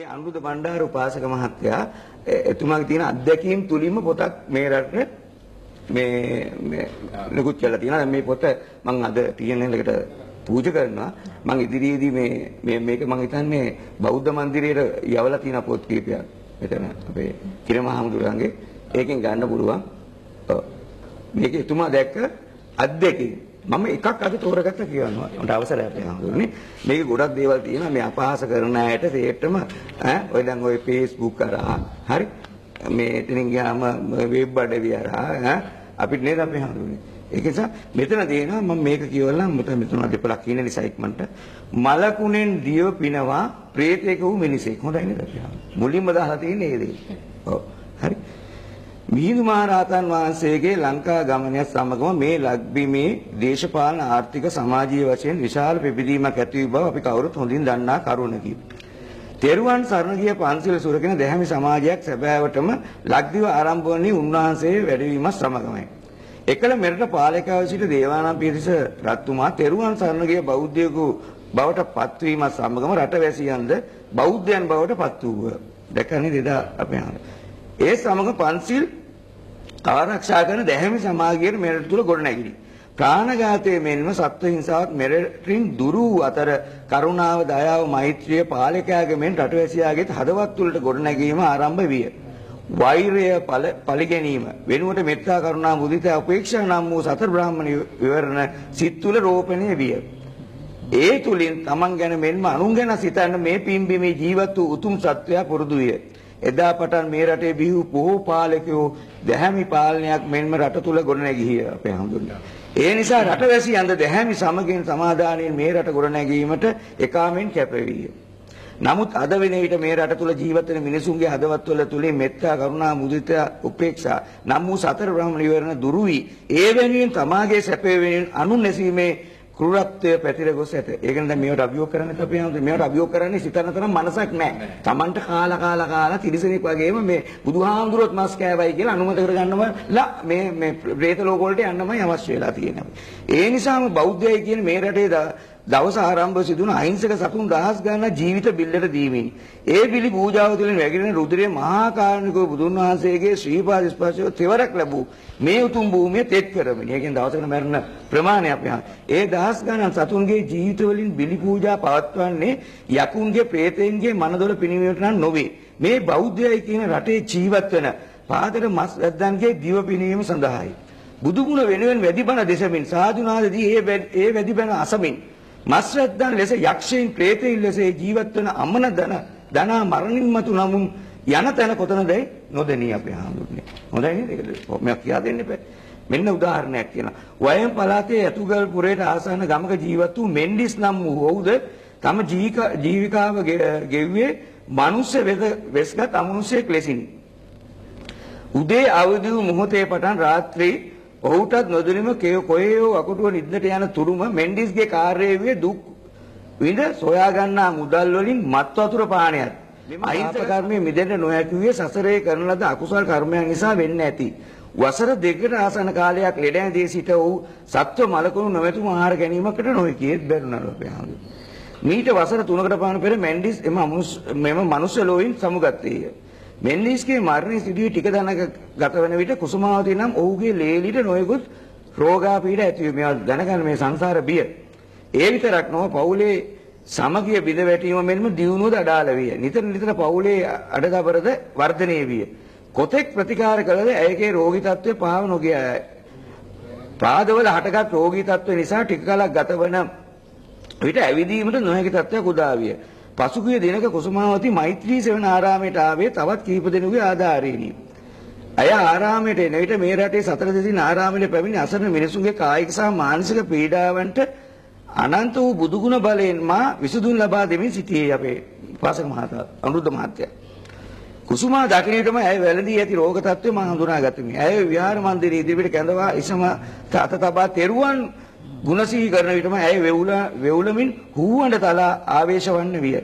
අනුරුද්ධ බණ්ඩාර උපාසක මහත්තයා එතුමාගේ තියෙන අත්දැකීම් තුලින්ම පොතක් මේ රටේ මේ නිකුත් කරලා තියෙනවා. මේ පොත මම අද TNL එකට පූජා කරනවා. මම ඉදිරියේදී මේක මම හිතන්නේ බෞද්ධ මන්දිරයේ යවලා තියෙන පොත් කීපයක්. මෙතන අපේ කිරමහාමුදුරන්ගේ ඒකෙන් ගන්න පුළුවන්. මේක එතුමා දැක්ක අත්දැකීම්. මම එකක් අද තෝරගත්ත කියනවා. මට අවසරයක් ලැබුණේ. මේක ගොඩක් දේවල් තියෙනවා. මේ අපහාස කරන අයට තේරෙටම ඔය දැන් ඔය Facebook කරා හරි මේ එතනින් ගියාම වෙබ් අඩවිය හරහා අපිට නේද අපි හඳුන්නේ. ඒක නිසා මෙතන තියෙනවා මම මේක කියවලා මෙතන දෙපළක් කියන නිසා ඉක්මනට මලකුණෙන් දිය පිනවා ප්‍රේතයෙකු මිනිසෙක්. හොඳයි නේද අපි මුලින්ම දාලා තියෙන්නේ ඒ දේ. ඔව් හරි. මිහිඳු මහරහතන් වහන්සේගේ ලංකා ගමනය සමගම මේ ලක්බිමේ දේශපාලන ආර්ථික සමාජීය වශයෙන් විශාල පිබිදීමක් ඇති වූ බව අපි කවුරුත් හොඳින් දන්නා කරුණකි. තෙරුවන් සරණ ගිය පන්සිල් සුරකින දැහැමි සමාජයක් සැබෑවටම ලක්දිව ආරම්භ වන්නේ උන්වහන්සේ වැඩවීමත් සමගමයි. එකල මෙරට පාලකව සිට දේවානම්පියතිස්ස රජතුමා තෙරුවන් සරණ ගිය බෞද්ධයෙකු බවට පත්වීමත් සමගම රටවැසියන්ද බෞද්ධයන් බවට පත් වූහ. දැකන්නේ දෙදා අපේ ඒ සමග පන්සිල් ආරක්ෂා කරන දැහැමි සමාජයේ මෙරට තුල ගොඩනැගිලි. ප්‍රාණඝාතයේ මෙන්ම සත්ව හිංසාවත් මෙරටින් දුරු වූ අතර කරුණාව, දයාව, මෛත්‍රිය පාලකයාගේ මෙන් රටවැසියාගේ හදවත් තුළට ගොඩනැගීම ආරම්භ විය. වෛරය පරිගැනීම වෙනුවට මෙත්තා, කරුණා, මුදිතා, උපේක්ෂා නම් වූ සතර බ්‍රාහ්මණ විවරණ සිත් තුළ රෝපණය විය. ඒ තුලින් තමන් ගැන මෙන්ම අනුන් ගැන සිතන්න මේ පින්බිමේ ජීවත් වූ උතුම් සත්වයා පුරුදු විය. එදා පටන් මේ රටේ බිහි වූ බොහෝ පාලකයෝ දැහැමි පාලනයක් මෙන්ම රට තුල ගොඩනැගිය අපේ හඳුන්වනවා. ඒ නිසා රටවැසියන්ද දැහැමි සමගින් සමාදානයෙන් මේ රට ගොඩනැගීමට එකාමෙන් කැපවිය. නමුත් අද වෙන විට මේ රට තුල ජීවත් වෙන මිනිසුන්ගේ හදවත්වල තුලින් මෙත්තා, කරුණා, මුදිතා, උපේක්ෂා නම් වූ සතර බ්‍රහ්මණ විවරණ දුරු වී ඒ වෙනුවෙන් තමාගේ සැපේ වෙනුවෙන් අනුන් නැසීමේ ක්‍රූරත්වය පැතිර ගොස් ඇත. ඒක නිසා මේවට අභියෝග කරන්නේ අපි හඳුන් මේවට අභියෝග කරන්නේ සිතන තරම් මනසක් නැහැ. Tamanට කාලා තිරිසනෙක් වගේම මේ බුදුහාමුදුරුවොත් මස් කෑවයි කියලා අනුමත කරගන්නවලා මේ ප්‍රේත ලෝක වලට යන්නමයි අවශ්‍ය වෙලා තියෙන්නේ. ඒ නිසාම බෞද්ධයයි කියන මේ රටේ දවස ආරම්භ සිදුවන අහිංසක සතුන් දහස් ගණන් ජීවිත බිල්ලට දීමින් ඒ පිළි පූජාව තුළින් වැగిරෙන රුධිරයේ මහා කාරුණිකව බුදුන් වහන්සේගේ ශ්‍රී පාද ස්පර්ශය තෙවරක් ලැබූ මේ උතුම් භූමිය තෙත් කරමින් ඒකෙන් දවසකට මරණ ප්‍රමාණය අපි ඒ දහස් ගණන් සතුන්ගේ ජීවිත වලින් බිලි පූජා පවත්වන්නේ යකුන්ගේ ප්‍රේතයන්ගේ මනදොල පිනවීමට නම් නොවේ. මේ බෞද්ධයයි කියන රටේ ජීවත් වෙන පාදක මස් වැද්දන්ගේ දිව පිනවීම සඳහායි. බුදු ගුණ වෙනුවෙන් වැඩි බණ දෙසමින් සාදුනාදදී ඒ වැඩි බණ අසමින් මස්රද්දන් ලෙස යක්ෂයන් ප්‍රේතයන් ලෙස ජීවත් වන අමන දනා මරණින් මතු නමුන් යන තැන කොතනදයි නොදෙනී අපේ හාමුදුරනේ. හොඳයි නේද? ඒක මම කියා දෙන්න බෑ. මෙන්න උදාහරණයක් කියනවා. වයම් පළාතේ යතුගල් පුරේට ආසන්න ගමක ජීවත් වූ මෙන්ඩිස් නම් වූ ඔහුද තම ජීවිකාව ගෙව්වේ මනුෂ්‍ය වෙස්ගත් අමනුෂ්‍යෙක් ලෙසින්. උදේ අවදි වූ මොහොතේ පටන් රාත්‍රී ඔහුටත් නොදැනීම කොහේයෝ අකුටුව නිද්දට යන තුරුම මෙන්ඩිස්ගේ කාර්යයේ දුක් විඳ සොයා ගන්නා මුදල් වලින් මත් වතුර පානයත් අහිංසක කර්මයේ මිදෙන්න නොහැකි වූ සසරේ කරන ලද අකුසල කර්මයන් නිසා වෙන්න ඇති. වසර දෙකකට ආසන්න කාලයක් ලෙඩ ඇඳී සිට ඔහු සත්ව මලකුණු නොමැතුම ආහාර ගැනීමකට නොහැකියෙත් බැරුණා අපේ හාමුදුරුවෝ. මීට වසර 3කට පමණ පෙර මෙන්ඩිස් මෙම මනුෂ්‍ය ලෝකයෙන් සමුගත්තේය. මෙන්ඩිස්ගේ මරණය සිදුවී ටික දනක ගත වන විට කුසුමාවතී නම් ඔහුගේ ලේලිට නොයෙකුත් රෝගාපීඩ ඇති වී මේවා දැනගන්න මේ සංසාර බිය. ඒ විතරක් නොව පවුලේ සමගිය බිඳ වැටීම මෙන්ම දියුණුවද අඩාල විය. නිතර පවුලේ අඩදබරද වර්ධනය විය. කොතෙක් ප්‍රතිකාර කළද ඇයගේ රෝගී තත්ත්වය පාව නොගිය. පාදවල හටගත් රෝගී තත්ත්වය නිසා ටික කලක් ගත වන විට ඇවිදීමට නොහැකි තත්ත්වයක් උදා විය. පසුගිය දිනක කුසුමාවතී මෛත්‍රී සෙවණ ආරාමයට ආවේ තවත් කීප දෙනෙකුගේ ආධාරයෙනි. අය ආරාමයට එන විට මේ රටේ සතර දෙසින් ආරාමයට පැමිණි අසරණ මිනිසුන්ගේ කායික සහ මානසික පීඩාවන්ට අනන්ත වූ බුදුගුණ බලයෙන් මා විසඳුම් ලබා දෙමින් සිටියේ අපේ උපාසක මහතා අනුරුද්ධ මහත්තයා. කුසුමා දකින්නටම ඇය වැළඳී ඇති රෝග තත්ත්වය මා හඳුනාගත්ෙමි. ඇය විහාර මන්දිරයේ ඉදිරියට කැඳවා ඉසම තත තබා තෙරුවන් ගුණසිහි කරන විටම ඇය වෙවුලමින් හූවඬ තලා ආවේශවන්න විය.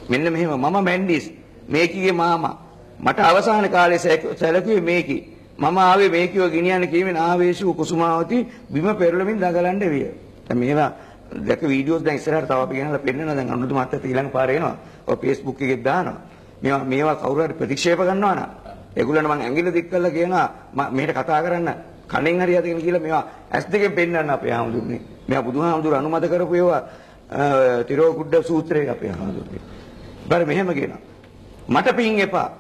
මෙන්න මෙහෙම මම මැන්ඩිස් මේකිගේ මාමා මට අවසාන කාලේ සැලකුවේ මේකි. මම ආවේ මේකිව ගිනියන්න කීමෙන් ආවේශ වූ කුසුමාවතී බිම පෙරළමින් දඟලන්න විය. දැන් මේවා දැක වීඩියෝස් දැන් ඉස්සරහට තව අපි ගෙනලා පෙන්නනවා. දැන් අනුරුදු මහත්තයා ඊළඟ පාරේ එනවා. ඔය Facebook එකේ දානවා. මේවා කවුරු හරි ප්‍රතික්ෂේප කරනවා නම් ඒගොල්ලන්ට මම ඇඟිල්ල දික් කරලා කියනවා මෙහෙට කතා කරන්න කණෙන් හරි යදගෙන කියලා මේවා ඇස් දෙකෙන් පෙන්නන්න අපේ ආමුදුනේ. මේවා බුදුහාමුදුර අනුමත කරපු ඒවා තිරෝකුඩ සූත්‍රයේ අපේ ආමුදුනේ. බර මෙහෙම කියනවා. මට පින් එපා.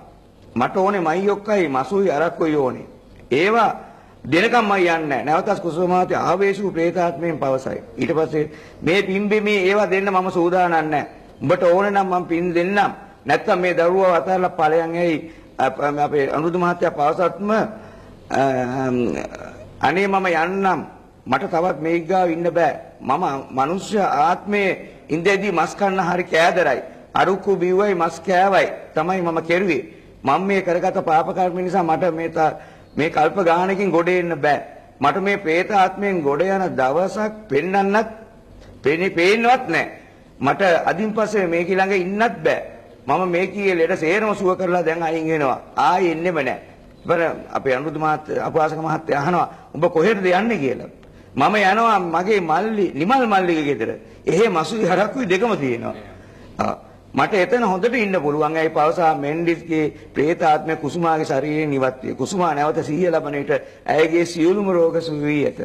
මට ඕනේ මයියොක්කයි මසුයි අරක්කුයි ඕනේ. ඒවා දෙනකම් මම යන්නේ නැහැ. නැවතත් කුසුමාවතී ආවේශු ප්‍රේතාත්මයෙන් පවසයි. ඊට පස්සේ මේ පින්බෙමේ ඒවා දෙන්න මම සූදානම් නැහැ. උඹට ඕනේ නම් මම පින් දෙන්නම්. නැත්තම් මේ දරුවව අතහැරලා ඵලයන් ඇයි අපේ අනුරුදු මහත්තයා පවසත්ම අනේ මම යන්නම්. මට තවත් මේක ගාව ඉන්න බෑ. මම මනුෂ්‍ය ආත්මයේ ඉඳෙදී මස් කන්න හරි කෑදරයි. අරුක්කු බිව්වයි මස් කෑවයි තමයි මම කෙරුවේ. මම මේ කරගත පාප කර්ම නිසා මට මේ කල්ප ගානකින් ගොඩ එන්න බෑ. මට මේ പ്രേත ආත්මයෙන් ගොඩ යන දවසක් පෙන්නන්නත් පේන්නවත් නැහැ. මට අදින් පස්සේ මේක ළඟ ඉන්නත් බෑ. මම මේ කීයේ ලෙඩ සේරම සුව කරලා දැන් අයින් වෙනවා. ආයේ එන්නෙම නැහැ. ඉතින් අපේ අනුරුදු මහත්තයා අපවාසක මහත්තයා අහනවා උඹ කොහෙටද යන්නේ කියලා. මම යනවා මගේ නිමල් මල්ලිගේ ගෙදර. එහෙ මසුයි හරක්කුයි දෙකම තියෙනවා. මට එතන හොඳට ඉන්න පුළුවන්. ඇයි පවසා මෙන්ඩිස්ගේ പ്രേත ආත්මය කුසුමාගේ ශරීරයෙන් ඉවත් වේ. කුසුමා නැවත සිහිය ලබන විට ඇයගේ සියලුම රෝග සුව වී ඇත.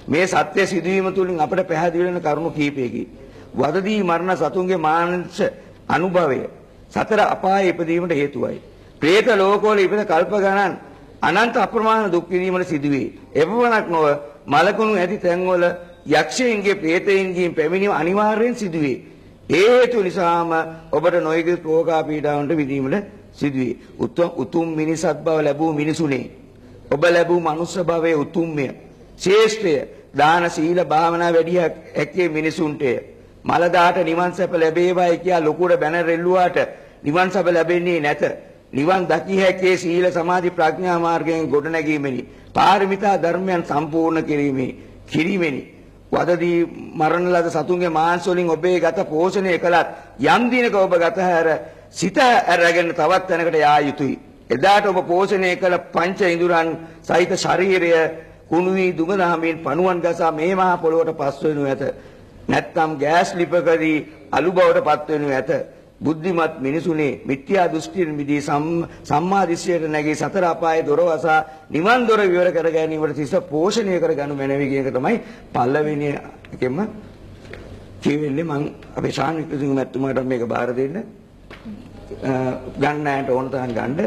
මේ සත්‍ය සිදුවීම තුළින් අපට පැහැදිලි වෙන කරුණු කීපයකි. වදදී මරණ සතුන්ගේ මානසික අනුභවය සතර අපායේ ඉපදීමට හේතුවයි. പ്രേත ලෝකවල ඉපද කල්ප ගණන් අනන්ත අප්‍රමාණ දුක් විඳීමට සිදුවේ. එපමණක් නොව මලකුණු ඇති තැන්වල යක්ෂයන්ගේ പ്രേතයන්ගෙන් පැමිණීම අනිවාර්යෙන් සිදුවේ. ඒ හේතු නිසාම ඔබට නොයෙකුත් රෝගා පීඩාවන්ට විඳීමට සිදුවේ. උතුම් මිනිසත් බව ලැබූ මිනිසුනේ ඔබ ලැබූ මනුෂ්‍ය භවයේ උතුම්ය ශ්‍රේෂ්ඨය දාන සීල භාවනා වැඩි හැක්කේ මිනිසුන්ටය. මලදාට නිවන් සැප ලැබේවායි කියා ලොකුට බැනර් එල්ලුවාට නිවන් සැප ලැබෙන්නේ නැත. නිවන් දකි හැකේ සීල සමාධි ප්‍රඥා මාර්ගයෙන් ගොඩනැගීමෙනි. පාරමිතා ධර්මයන් සම්පූර්ණ කිරීමෙනි. වදදී මරණ ලද සතුන්ගේ මාංශ වලින් ඔබේ ගත පෝෂණය කළත් යම් දිනක ඔබ ගත හැර සිත ඇරගෙන තවත් තැනකට යා යුතුයි. එදාට ඔබ පෝෂණය කළ පංච ඉඳුරන් සහිත ශරීරය කුණු වී දුගදාමින් පණුවන් ගසා මේ මහා පොළොවට පස් වෙනු ඇත. නැත්නම් ගෑස් ලිපකදී අලු බවට පත් වෙනු ඇත. බුද්ධිමත් මිනිසුනේ මිත්‍යා දෘෂ්ටියෙන් මිදී සම්මා දිට්ඨියට නැගී සතර අපායේ දොර වසා නිවන් දොර විවර කර ගැනීමට තිස්ස පෝෂණය කර ගනු මැනවි කියන එක තමයි පළවෙනි එකෙම කියවෙන්නේ. මම අපේ ශාන්විත සිංහ මැතිතුමාට මේක බාර දෙන්න ගන්නෑන්ට ඕන තරම් ගන්න.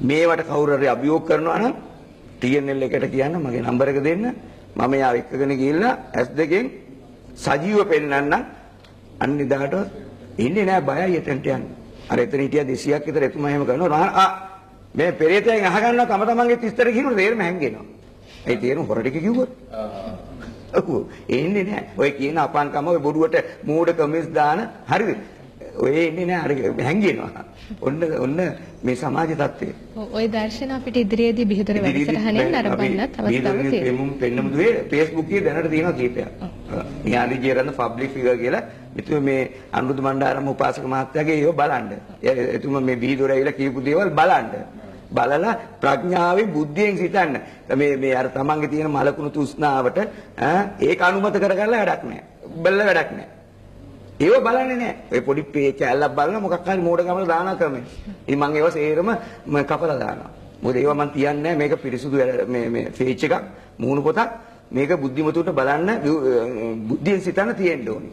මේවට කවුරු හරි අභියෝග කරනවා නම් TNL එකට කියන්න මගේ නම්බර එක දෙන්න. මම යාව එක්කගෙන ගිහිල්ලා S2 සජීව පෙන්නන්න අනිදාට ඉන්නේ නෑ බයයි එතනට යන්න. අර එතන හිටියා 200ක් විතර එතුමා එහෙම කරනවා. මේ පෙරේතයන් අහගන්නවා තම තමන්ගේ තිස්තර කියනකොට තේරෙම හැංගෙනවා. ඒ තේරුම් හොර ටික කිව්වොත්. ඔව් එන්නේ නෑ. ඔය කියන අපන්කම ඔය බොඩුවට මූඩ කමිස් දාන හරිද? ඔය එන්නේ නෑ අර හැංගෙනවා. ඔන්න මේ සමාජ තත්ත්වය. ඔය දර්ශන අපිට ඉදිරියේදී බිහිතර වැඩසටහනෙන් නරඹන්නත් අවස්ථාවක් තියෙනවා. පෙන්නමු දුවේ Facebook එකේ දැනට තියෙනවා කීපයක්. න්‍යාලි ජීරන්න පබ්ලික් ෆිගර් කියලා මෙතුම මේ අනුරුදු මණ්ඩාරම උපාසක මහත්තයාගේ ඒව බලන්න. එතුම මේ බීදොර ඇවිල්ලා කියපු දේවල් බලන්න. බලලා ප්‍රඥාවෙන් බුද්ධියෙන් සිතන්න. මේ අර තමන්ගේ තියෙන මලකුණු තෘෂ්ණාවට ඒක අනුමත කරගන්න වැඩක් නැහැ. බැලලා වැඩක් නැහැ. ඒව බලන්නේ නැහැ. ඔය පොඩි කැලලක් බලන මොකක් හරි මෝඩ ගමන දානවා ක්‍රමෙන්. ඉතින් මම ඒව සේරම කපලා දානවා. මොකද ඒව මම තියන්නේ නැහැ. මේක පිරිසුදු මේ ෆේච් එකක් මූණු පොතක්. මේක බුද්ධිමතුන්ට බලන්න බුද්ධියෙන් සිතන්න තියෙන්න ඕනේ.